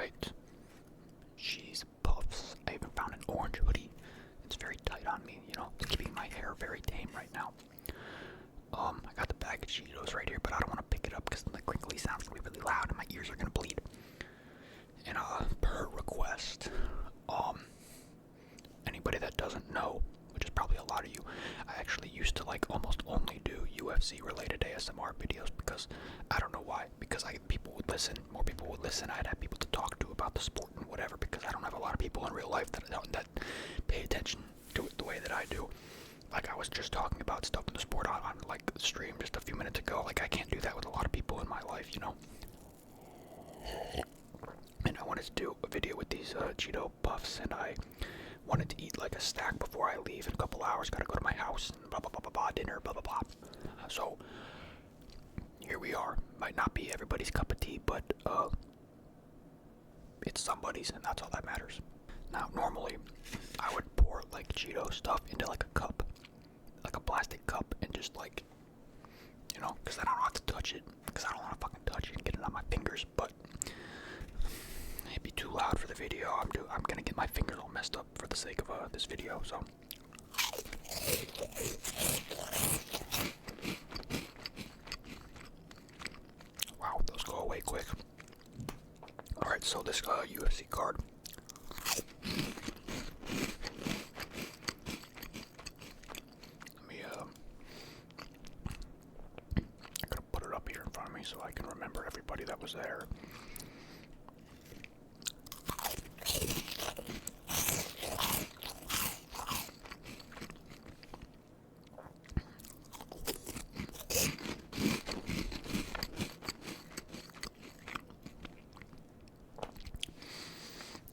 Alright. Cheese puffs. I even found an orange hoodie. It's very tight on me, you know, keeping my hair very tame right now. I got the bag of Cheetos right here, but I don't want to pick it up because the crinkly sound's gonna be really loud and my ears are gonna bleed. And per request, anybody that doesn't know, which is probably a lot of you, I actually used to like almost only do UFC related ASMR videos because I don't know why. Because people would listen, more people would listen. I'd have people to talk to about the sport and whatever. Because I don't have a lot of people in real life that pay attention to it the way that I do. Like I was just talking about stuff in the sport on like stream just a few minutes ago. Like I can't do that with a lot of people in my life, you know. And I wanted to do a video with these Cheeto puffs, and I wanted to eat like a stack before I leave in a couple hours. Gotta go to my house and blah blah blah blah blah, dinner, blah blah blah. So here we are. Might not be everybody's cup of tea, but it's somebody's, and that's all that matters. Now normally I would pour like Cheeto stuff into like a cup, like a plastic cup, and just like, you know, because I don't have to touch it, because I don't want to fucking touch it and get it on my fingers. But it'd be too loud for the video. I'm gonna get my fingers all messed up for the sake of this video. So wow, those go away quick. All right, so this UFC card. I gotta put it up here in front of me so I can remember everybody that was there.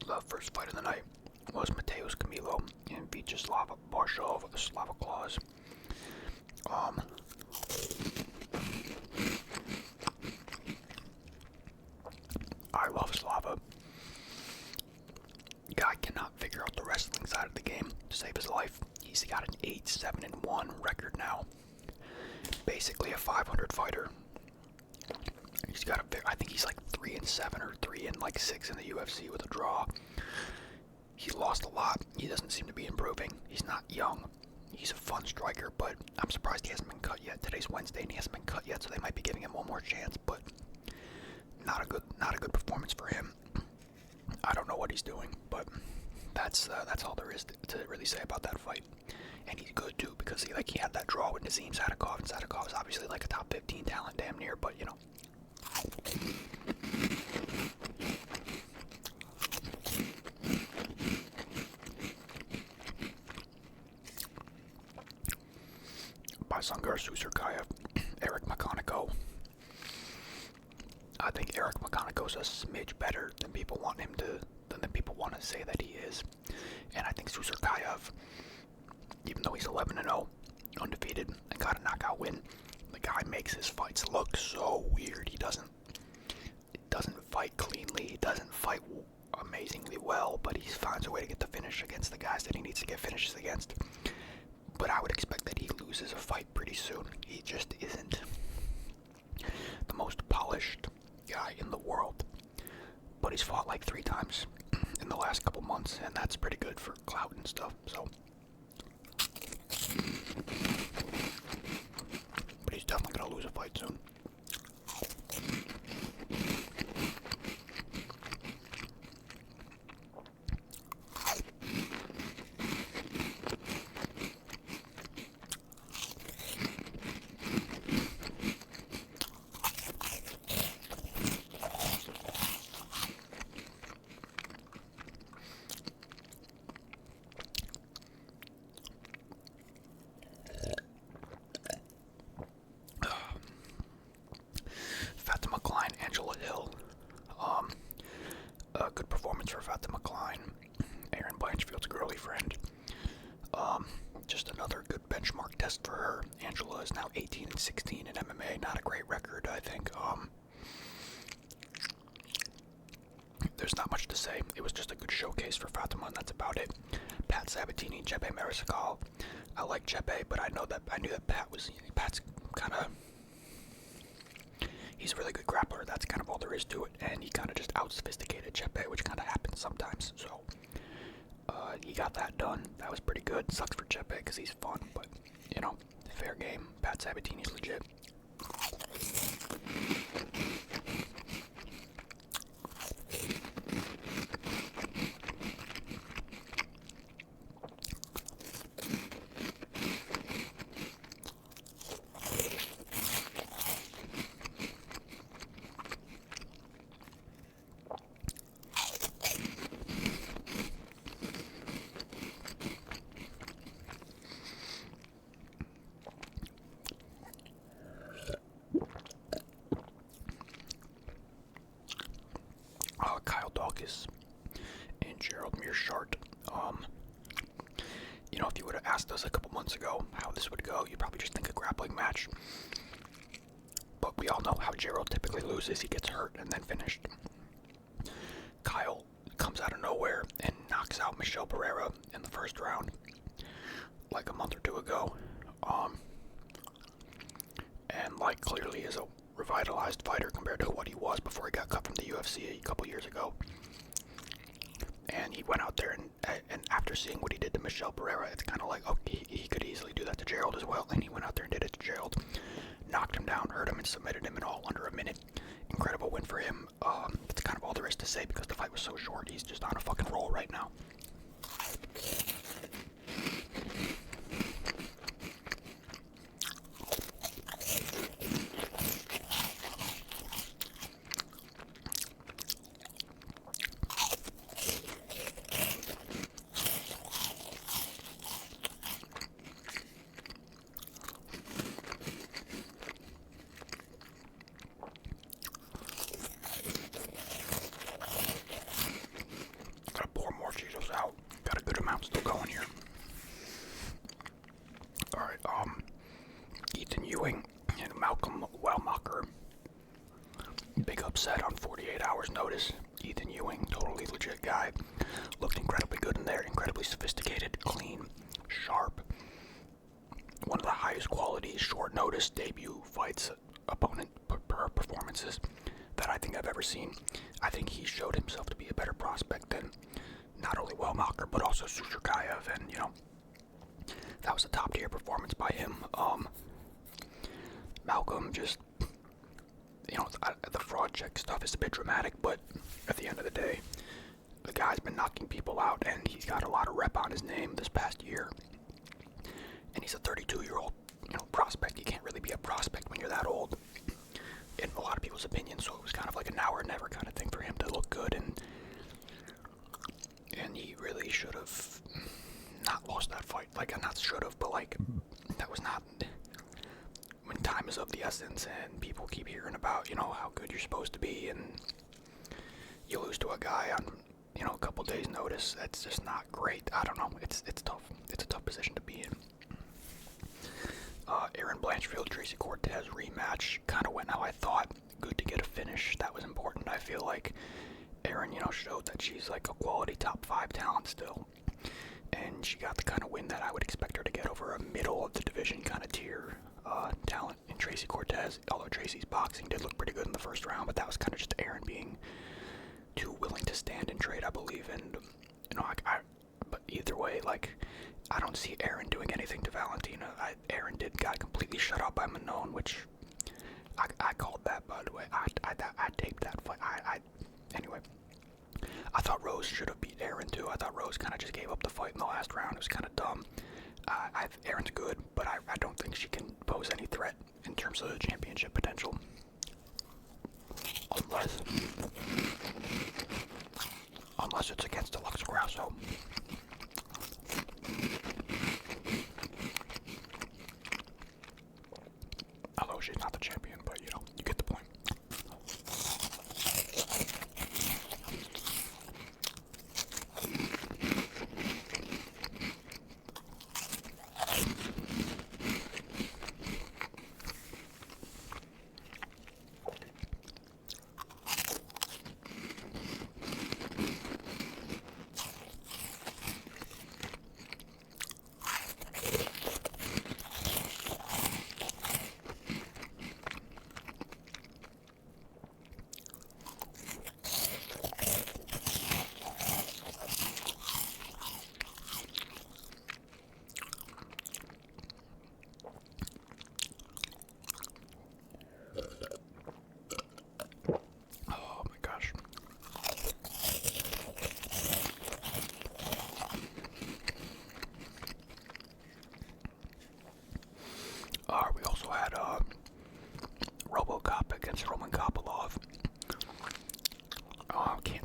The first fight of the night was Mateusz Camilo and Vyacheslav Barshov, Slava Claus. I love Slava. Guy cannot figure out the wrestling side of the game to save his life. He's got an 8-7-1 record now. Basically a 500 fighter. He's got I think he's like 3-7 or 3-6 in the UFC with a draw. He's lost a lot. He doesn't seem to be improving. He's not young. He's a fun striker, but I'm surprised he hasn't been cut yet. Today's Wednesday and he hasn't been cut yet, so they might be giving him one more chance, but not a good performance for him. I don't know what he's doing, but that's all there is to really say about that fight. And he's good too, because he had that draw with Nazim Sadikov, and Sadikov is obviously like a top 15 talent damn near, but you know. Basangar Susurkayev, Eric McConico. I think Eric McConico's a smidge better than people want to say that he is. And I think Susurkayev, even though he's 11-0, undefeated, and got a knockout win, the guy makes his fights look so weird. He doesn't fight cleanly, he doesn't fight amazingly well, but he finds a way to get the finish against the guys that he needs to get finishes against. But I would expect that he loses a fight pretty soon. He just isn't the most polished guy in the world. But he's fought like 3 times in the last couple months, and that's pretty good for clout and stuff, so. But he's definitely gonna lose a fight soon. Good performance for Fatima Klein, Aaron Blanchfield's girly friend. Just another good benchmark test for her. Angela is now 18-16 in MMA. Not a great record, I think. There's not much to say. It was just a good showcase for Fatima, and that's about it. Pat Sabatini, Chepe Mariscal. I like Chepe, but I knew that Pat's kind of. he's a really good grappler. That's kind of all there is to it. And he kind of just out-sophisticated Chepe, which kind of happens sometimes. So he got that done. That was pretty good. Sucks for Chepe because he's fun, but, you know, fair game. Pat Sabatini's legit. Kyle Dawkins and Gerald Mearshart. You know, if you would have asked us a couple months ago how this would go, you'd probably just think a grappling match. But we all know how Gerald typically loses. He gets hurt and then finished. Kyle comes out of nowhere and knocks out Michel Pereira in the first round, like a month or two ago. And like clearly is a revitalized fighter compared to what he was before he got cut from the UFC a couple years ago. And he went out there and after seeing what he did to Michel Pereira, it's kind of like, oh, he could easily do that to Gerald as well. And he went out there and did it to Gerald, knocked him down, hurt him, and submitted him in all under a minute. Incredible win for him. That's kind of all there is to say because the fight was so short. He's just on a fucking roll right now. Gotta pour more Cheetos out. Got a good amount still going here. Alright, Ethan Ewing and Malcolm Wellmacher. Big upset on 48 hours notice. Ethan Ewing, totally legit guy. Looked incredibly good in there, incredibly sophisticated, clean, sharp. One of the highest quality, short notice debut fights opponent performances that I think I've ever seen. I think he showed himself to be a better prospect than not only Wellmacher, but also Sushurkayev, and, you know, that was a top tier performance by him. Malcolm just, you know, the fraud check stuff is a bit dramatic, but at the end of the day, the guy's been knocking people out, and he's got a lot of rep on his name this past year. And he's a 32-year-old, you know, prospect. You can't really be a prospect when you're that old, in a lot of people's opinions. So it was kind of like a now or never kind of thing for him to look good, and he really should have not lost that fight. Like, not should have, but like, that was not. When time is of the essence, and people keep hearing about, you know, how good you're supposed to be, and you lose to a guy on, you know, a couple days' notice, that's just not great. I don't know. It's tough. It's a tough position to be in. Aaron Blanchfield, Tracy Cortez rematch kind of went how I thought. Good to get a finish. That was important. I feel like Aaron, you know, showed that she's like a quality top 5 talent still. And she got the kind of win that I would expect her to get over a middle of the division kind of tier talent in Tracy Cortez. Although Tracy's boxing did look pretty good in the first round, but that was kind of just Aaron being too willing to stand and trade, I believe. And, you know, but either way, like, I don't see Aaron doing anything to Valentina. Aaron got completely shut out by Manon, which I called that, by the way. I taped that fight. Anyway, I thought Rose should have beat Aaron too. I thought Rose kind of just gave up the fight in the last round. It was kind of dumb. Aaron's good, but I don't think she can pose any threat in terms of the championship potential. Unless it's against Alexa Grasso. Although she's not the champion, but, you know, you get the point.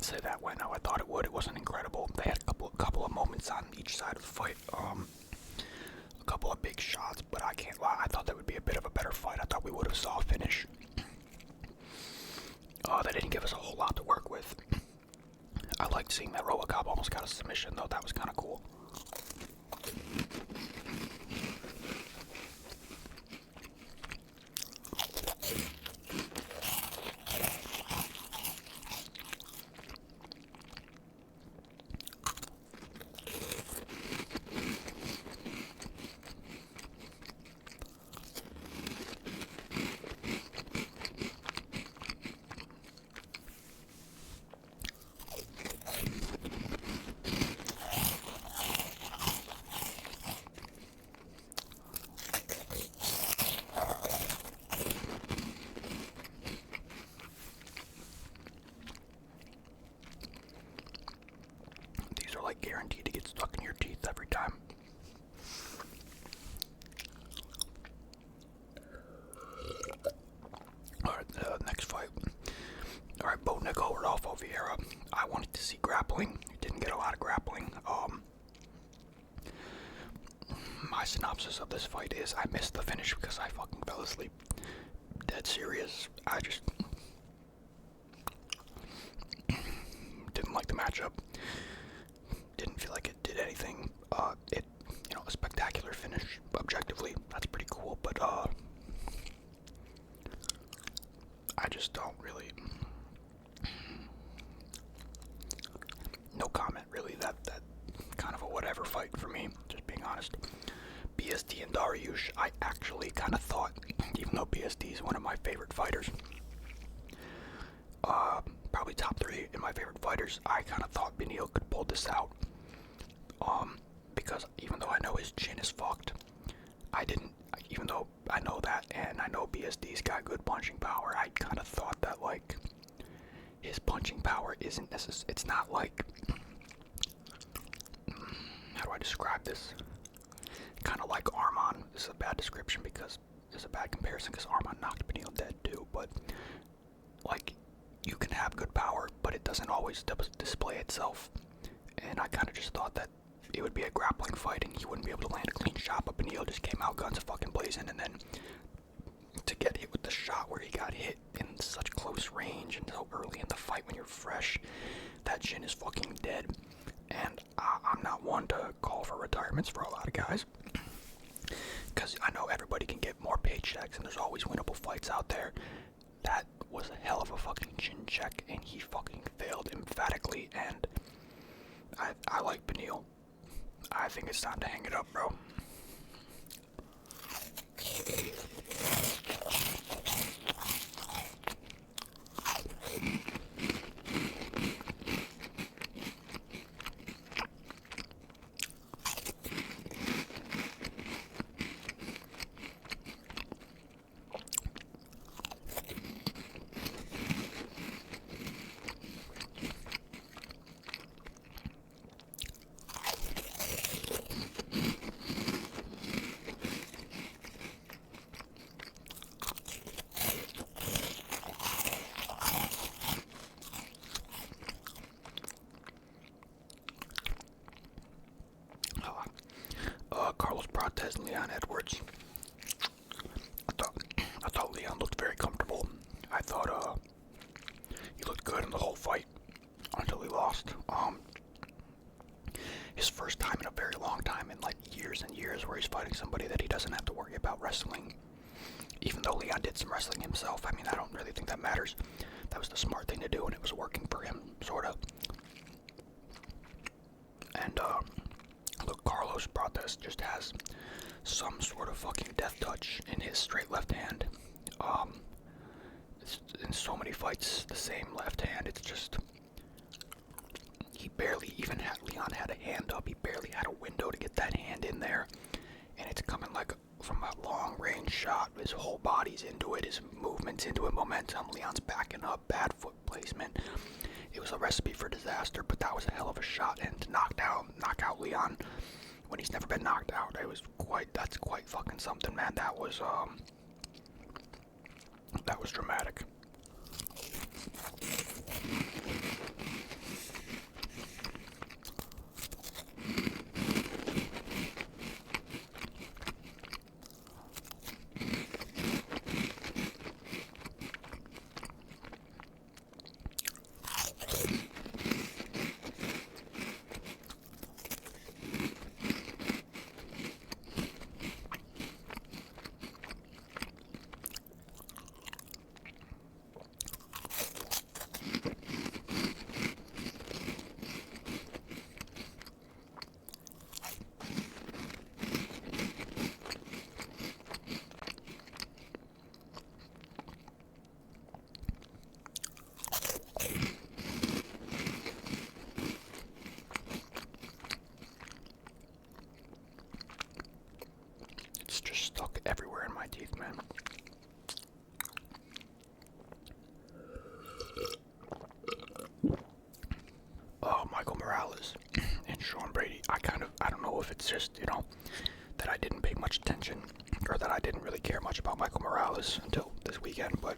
say that went how I thought it would. It wasn't incredible. They had a couple of moments on each side of the fight. A couple of big shots, but I can't lie. I thought that would be a bit of a better fight. I thought we would have saw a finish. They didn't give us a whole lot to work with. I liked seeing that Robocop almost got a submission, though. That was kind of cool. Like guaranteed to get stuck in your teeth every time. Alright, next fight. Alright, Bo Nickel, Rodolfo Vieira. I wanted to see grappling. Didn't get a lot of grappling. My synopsis of this fight is I missed the finish because I fucking fell asleep. Dead serious. I just didn't like the matchup. Didn't feel like it did anything. A spectacular finish, objectively, that's pretty cool, but, I just don't really, no comment, really, that kind of a whatever fight for me, just being honest. BSD and Dariush, I actually kind of thought, even though BSD is one of my favorite fighters, probably top 3 in my favorite fighters, I kind of thought Beneil could pull this out. Because even though I know his chin is fucked, even though I know that, and I know BSD's got good punching power, I kind of thought that, like, his punching power isn't necessary. It's not like, how do I describe this? Kind of like Arman. This is a bad description because it's a bad comparison because Arman knocked Beneil dead too, but, like, you can have good power, but it doesn't always display itself. And I kind of just thought that it would be a grappling fight and he wouldn't be able to land a clean shot, but Beneil just came out guns fucking blazing, and then to get hit with the shot where he got hit in such close range and so early in the fight when you're fresh, that chin is fucking dead. And I'm not one to call for retirements for a lot of guys, because I know everybody can get more paychecks and there's always winnable fights out there. That was a hell of a fucking chin check and he fucking failed emphatically, and I like Beneil. I think it's time to hang it up, bro. Carlos Prates and Leon Edwards. I thought Leon looked very comfortable. I thought he looked good in the whole fight until he lost. His first time in a very long time, in like years and years, where he's fighting somebody that he doesn't have to worry about wrestling. Even though Leon did some wrestling himself, I mean, I don't really think that matters. That was the smart thing to do, and it was working for him, sort of. And look, Carlos Prates just has some sort of fucking death touch in his straight left hand. It's in so many fights, the same left hand. It's just, he barely even had, Leon had a hand up, he barely had a window to get that hand in there, and it's coming like from a long range shot. His whole body's into it, his movement's into it, momentum. Leon's backing up, bad foot placement. It was a recipe for disaster, but that was a hell of a shot, and to knock out Leon when he's never been knocked out, that's quite fucking something, man. That was dramatic. Morales and Sean Brady. I don't know if it's just, that I didn't pay much attention or that I didn't really care much about Michael Morales until this weekend, but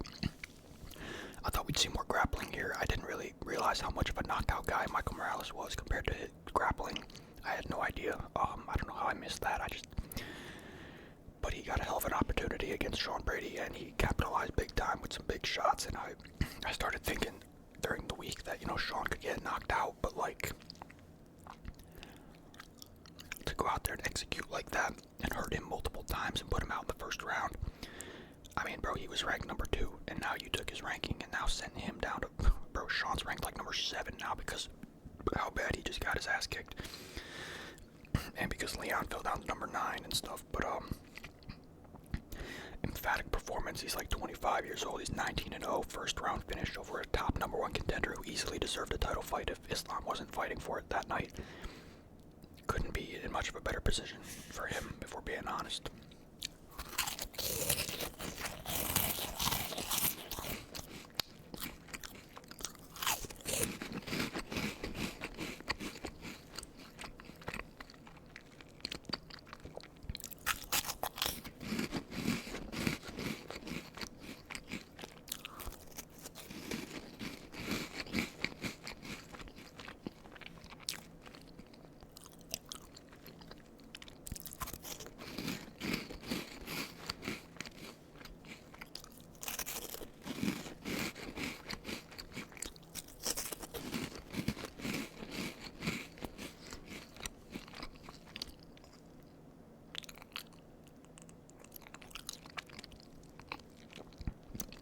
I thought we'd see more grappling here. I didn't really realize how much of a knockout guy Michael Morales was compared to his grappling. I had no idea. I don't know how I missed that. But he got a hell of an opportunity against Sean Brady, and he capitalized big time with some big shots. And I started thinking during the week that Sean could get knocked out, but like to go out there and execute like that and hurt him multiple times and put him out in the first round. I mean, bro, he was ranked number 2, and now you took his ranking and now sent him down to, bro, Sean's ranked like number 7 now because how bad he just got his ass kicked. And because Leon fell down to number 9 and stuff, but emphatic performance. He's like 25 years old. He's 19-0, first round finish over a top number 1 contender who easily deserved a title fight if Islam wasn't fighting for it that night. Couldn't be in much of a better position for him, if we're being honest.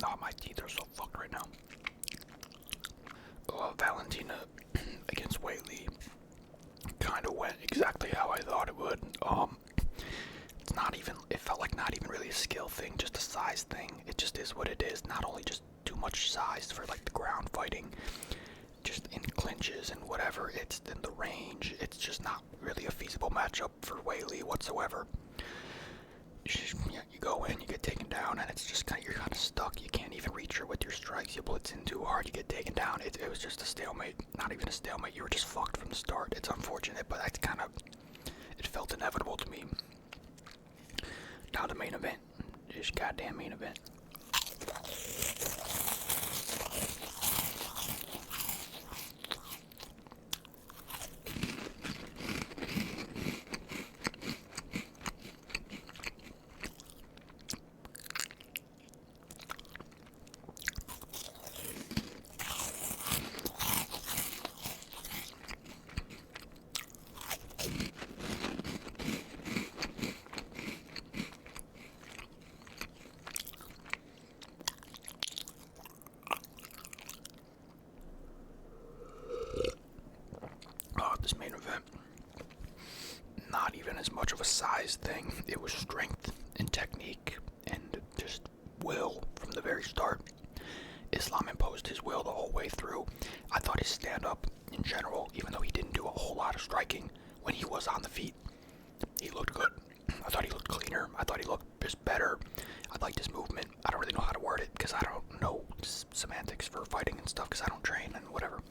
Oh, my teeth are so fucked right now. Valentina against Whaley kind of went exactly how I thought it would. It felt like not even really a skill thing, just a size thing. It just is what it is. Not only just too much size for like the ground fighting, just in clinches and whatever, it's in the range. It's just not really a feasible matchup for Whaley whatsoever. You go in, you get taken down, and it's just you're kind of stuck. You can't even reach her with your strikes. You blitz in too hard, you get taken down. It was just a stalemate. Not even a stalemate. You were just fucked from the start. It's unfortunate, but that's it felt inevitable to me. Now the main event. This goddamn main event. This main event, not even as much of a size thing. It was strength and technique and just will from the very start. Islam imposed his will the whole way through. I thought his stand-up in general, even though he didn't do a whole lot of striking when he was on the feet, he looked good. I thought he looked cleaner. I thought he looked just better. I liked his movement. I don't really know how to word it because I don't know semantics for fighting and stuff because I don't train and whatever.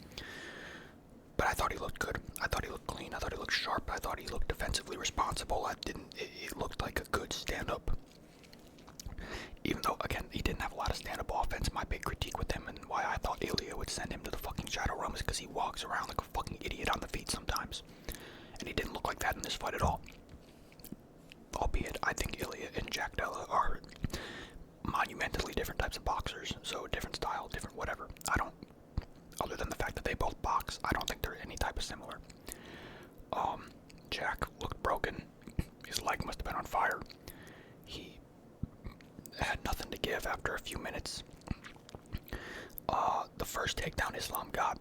But I thought he looked good. I thought he looked clean. I thought he looked sharp. I thought he looked defensively responsible. It looked like a good stand-up. Even though, again, he didn't have a lot of stand-up offense. My big critique with him and why I thought Ilya would send him to the fucking shadow realm is because he walks around like a fucking idiot on the feet sometimes. And he didn't look like that in this fight at all. Albeit, I think Ilya and Jack Della are monumentally different types of boxers. So, different style, different whatever. Other than the fact that they both box, I don't think they're any type of similar. Jack looked broken. His leg must have been on fire. He had nothing to give after a few minutes. The first takedown Islam got,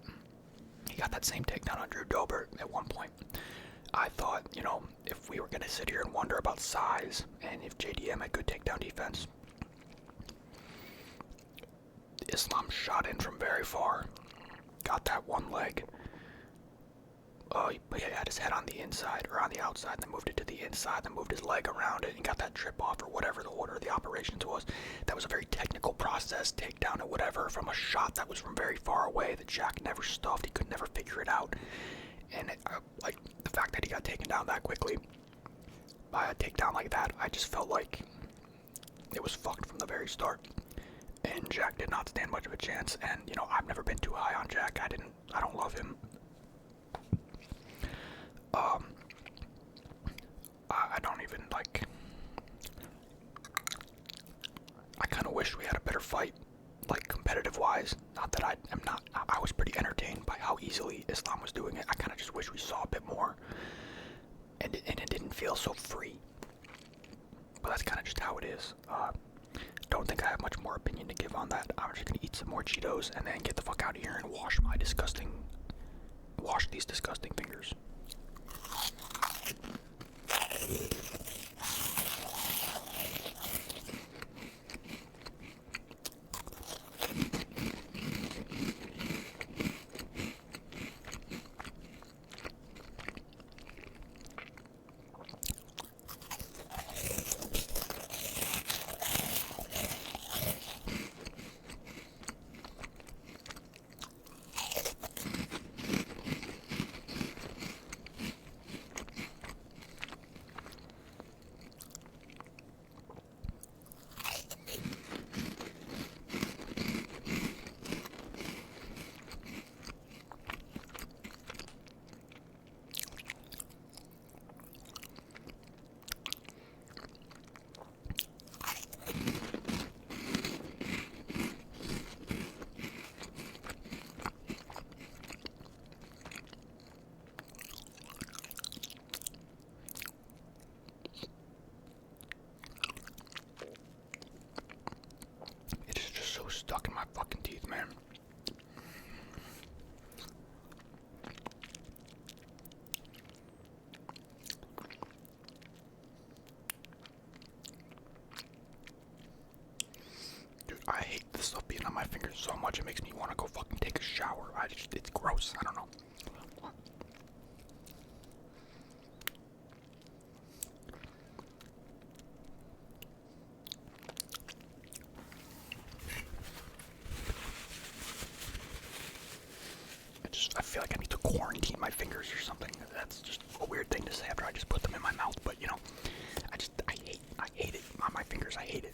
he got that same takedown on Drew Dober at one point. I thought, if we were going to sit here and wonder about size and if JDM had good takedown defense, Islam shot in from very far. Got that one leg. He had his head on the inside or on the outside, then moved it to the inside, then moved his leg around it and got that trip off or whatever the order of the operations was. That was a very technical process, takedown or whatever, from a shot that was from very far away that Jack never stuffed. He could never figure it out. And like the fact that he got taken down that quickly by a takedown like that, I just felt like it was fucked from the very start. And Jack did not stand much of a chance. And you know, I've never been too high on Jack. I don't love him. I don't even like. I kind of wish we had a better fight, like competitive wise. Not that I am not. I was pretty entertained by how easily Islam was doing it. I kind of just wish we saw a bit more, and it didn't feel so free. But that's kind of just how it is. Don't think I have much more opinion to give on that. I'm just gonna eat some more Cheetos and then get the fuck out of here and wash these disgusting fingers. Stuck in my fucking teeth, man. Dude, I hate this stuff being on my fingers so much. It makes me want to go fucking take a shower. It's gross. I don't know. I feel like I need to quarantine my fingers or something. That's just a weird thing to say after I just put them in my mouth, but you know, I hate it on my fingers. I hate it.